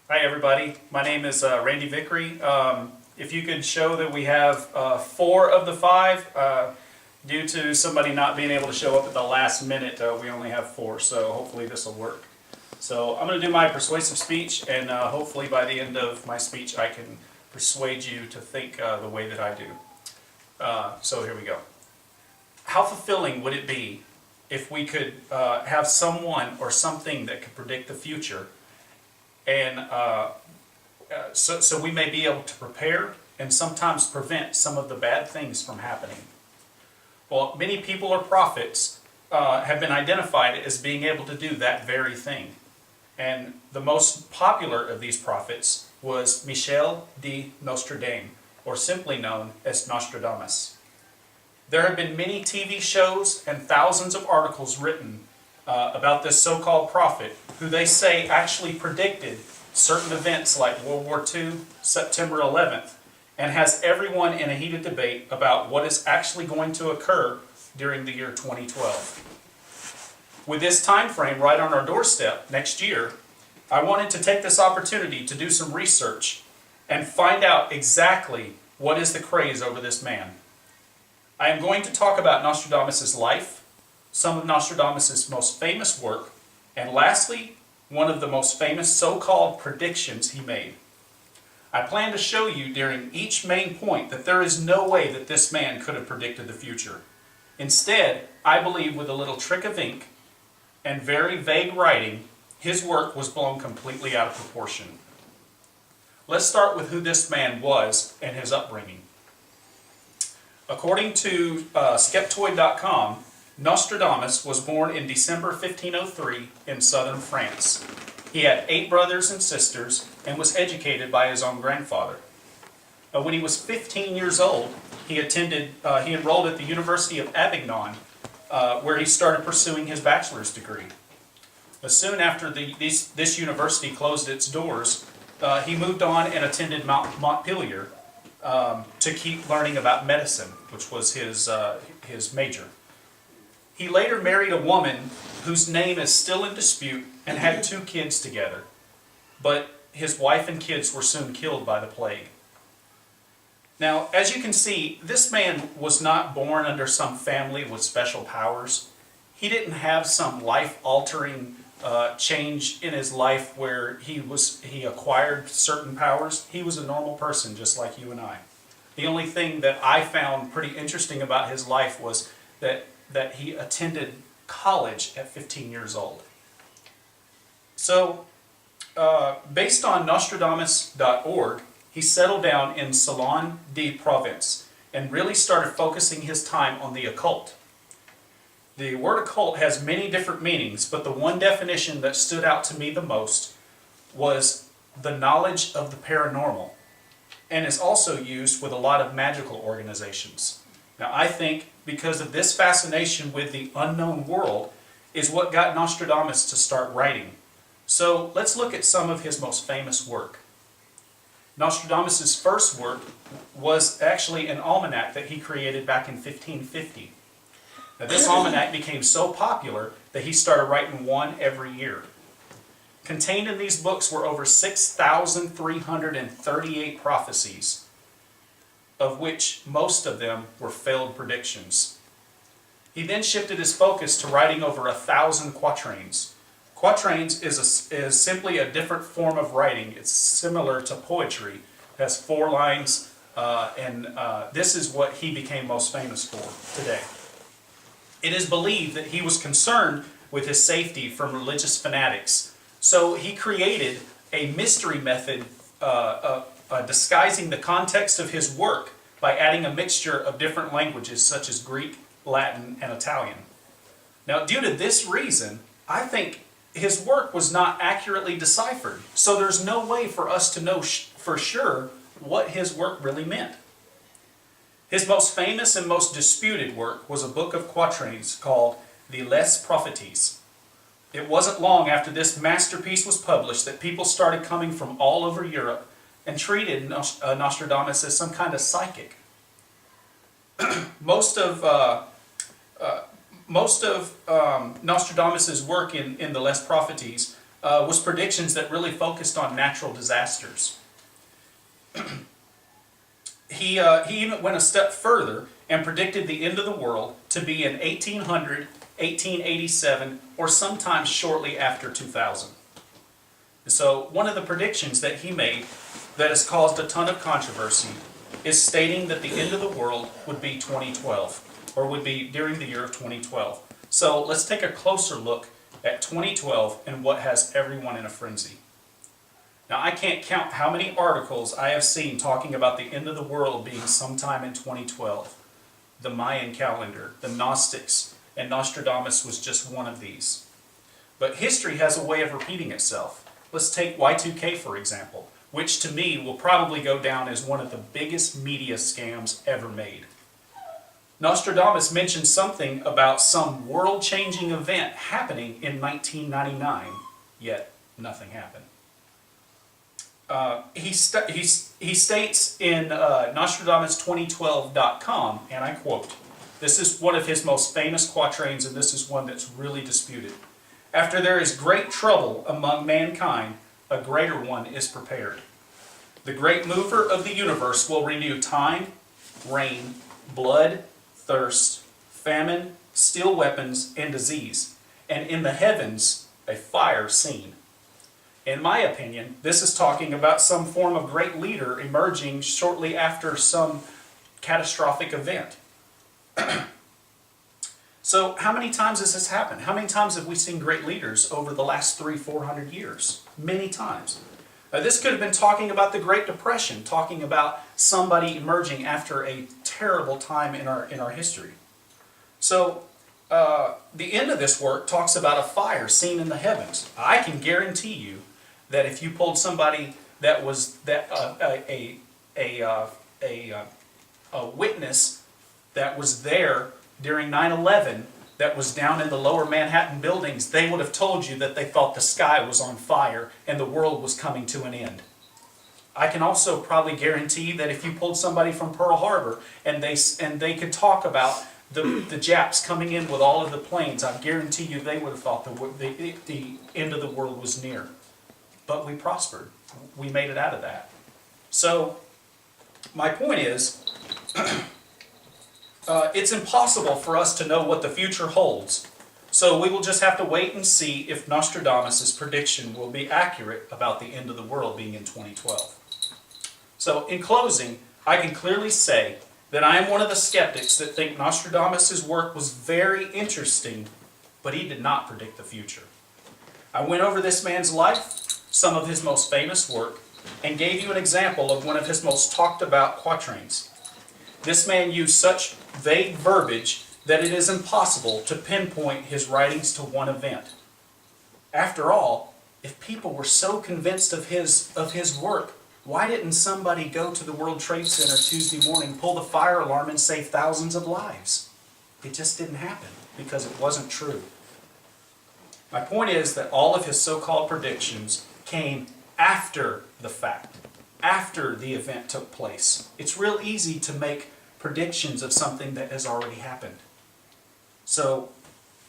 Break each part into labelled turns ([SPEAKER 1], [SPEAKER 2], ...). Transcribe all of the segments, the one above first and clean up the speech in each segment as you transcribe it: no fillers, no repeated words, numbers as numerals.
[SPEAKER 1] Hi everybody, my name is Randy Vickery. If you could show that we have 4 of the 5, due to somebody not being able to show up at the last minute, we only have 4, so hopefully this will work. So I'm going to do my persuasive speech, and hopefully by the end of my speech I can persuade you to think the way that I do. So here we go. How fulfilling would it be if we could have someone or something that could predict the future, and so we may be able to prepare and sometimes prevent some of the bad things from happening. Well, many people or prophets have been identified as being able to do that very thing. And the most popular of these prophets was Michel de Nostradamus, or simply known as Nostradamus. There have been many TV shows and thousands of articles written about this so-called prophet, who they say actually predicted certain events like World War II, September 11th, and has everyone in a heated debate about what is actually going to occur during the year 2012. With this time frame right on our doorstep next year, I wanted to take this opportunity to do some research and find out exactly what is the craze over this man. I am going to talk about Nostradamus' life, some of Nostradamus' most famous work, and lastly, one of the most famous so-called predictions he made. I plan to show you during each main point that there is no way that this man could have predicted the future. Instead, I believe with a little trick of ink and very vague writing, his work was blown completely out of proportion. Let's start with who this man was and his upbringing. According to Skeptoid.com, Nostradamus was born in December 1503 in southern France. He had 8 brothers and sisters and was educated by his own grandfather. When he was 15 years old, he enrolled at the University of Avignon, where he started pursuing his bachelor's degree. Soon after this university closed its doors, he moved on and attended Montpellier to keep learning about medicine, which was his major. He later married a woman whose name is still in dispute and had 2 kids together, but his wife and kids were soon killed by the plague. Now, as you can see, this man was not born under some family with special powers. He didn't have some life-altering change in his life where he acquired certain powers. He was a normal person just like you and I. The only thing that I found pretty interesting about his life was that he attended college at 15 years old. So, based on Nostradamus.org, he settled down in Salon de Provence and really started focusing his time on the occult. The word occult has many different meanings, but the one definition that stood out to me the most was the knowledge of the paranormal, and is also used with a lot of magical organizations. Now, I think because of this fascination with the unknown world is what got Nostradamus to start writing. So let's look at some of his most famous work. Nostradamus' first work was actually an almanac that he created back in 1550. Now, this almanac became so popular that he started writing one every year. Contained in these books were over 6,338 prophecies, of which most of them were failed predictions. He then shifted his focus to writing over 1,000 quatrains. Quatrains is simply a different form of writing. It's similar to poetry. It has 4 lines, and this is what he became most famous for today. It is believed that he was concerned with his safety from religious fanatics, so he created a mystery method disguising the context of his work by adding a mixture of different languages such as Greek, Latin, and Italian. Now, due to this reason, I think his work was not accurately deciphered, so there's no way for us to know for sure what his work really meant. His most famous and most disputed work was a book of quatrains called the Les Prophéties. It wasn't long after this masterpiece was published that people started coming from all over Europe and treated Nostradamus as some kind of psychic. Most of Nostradamus' work in the Les Prophéties was predictions that really focused on natural disasters. He even went a step further and predicted the end of the world to be in 1800, 1887, or sometime shortly after 2000. So one of the predictions that he made that has caused a ton of controversy is stating that the end of the world would be 2012, or would be during the year of 2012. So let's take a closer look at 2012 and what has everyone in a frenzy. Now, I can't count how many articles I have seen talking about the end of the world being sometime in 2012. The Mayan calendar, the Gnostics, and Nostradamus was just one of these. But history has a way of repeating itself. Let's take Y2K for example, which to me will probably go down as one of the biggest media scams ever made. Nostradamus mentioned something about some world-changing event happening in 1999, yet nothing happened. He states in Nostradamus2012.com, and I quote, this is one of his most famous quatrains, and this is one that's really disputed. After there is great trouble among mankind, a greater one is prepared. The great mover of the universe will renew time, rain, blood, thirst, famine, steel weapons, and disease, and in the heavens a fire seen. In my opinion, this is talking about some form of great leader emerging shortly after some catastrophic event. So how many times has this happened? How many times have we seen great leaders over the last 300-400 years? Many times. This could have been talking about the Great Depression, talking about somebody emerging after a terrible time in our history. So the end of this work talks about a fire seen in the heavens. I can guarantee you that if you pulled somebody that was a witness that was there during 9/11, that was down in the lower Manhattan buildings, they would have told you that they thought the sky was on fire and the world was coming to an end. I can also probably guarantee that if you pulled somebody from Pearl Harbor and they could talk about the Japs coming in with all of the planes, I guarantee you they would have thought the end of the world was near. But we prospered. We made it out of that. So my point is, it's impossible for us to know what the future holds. So we will just have to wait and see if Nostradamus' prediction will be accurate about the end of the world being in 2012. So in closing, I can clearly say that I am one of the skeptics that think Nostradamus' work was very interesting, but he did not predict the future. I went over this man's life, some of his most famous work, and gave you an example of one of his most talked about quatrains. This man used such vague verbiage that it is impossible to pinpoint his writings to one event. After all, if people were so convinced of his work, why didn't somebody go to the World Trade Center Tuesday morning, pull the fire alarm, and save thousands of lives? It just didn't happen because it wasn't true. My point is that all of his so-called predictions came after the fact, after the event took place. It's real easy to make predictions of something that has already happened. So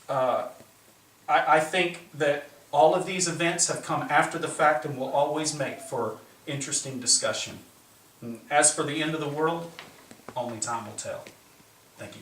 [SPEAKER 1] I think that all of these events have come after the fact and will always make for interesting discussion. And as for the end of the world, only time will tell. Thank you.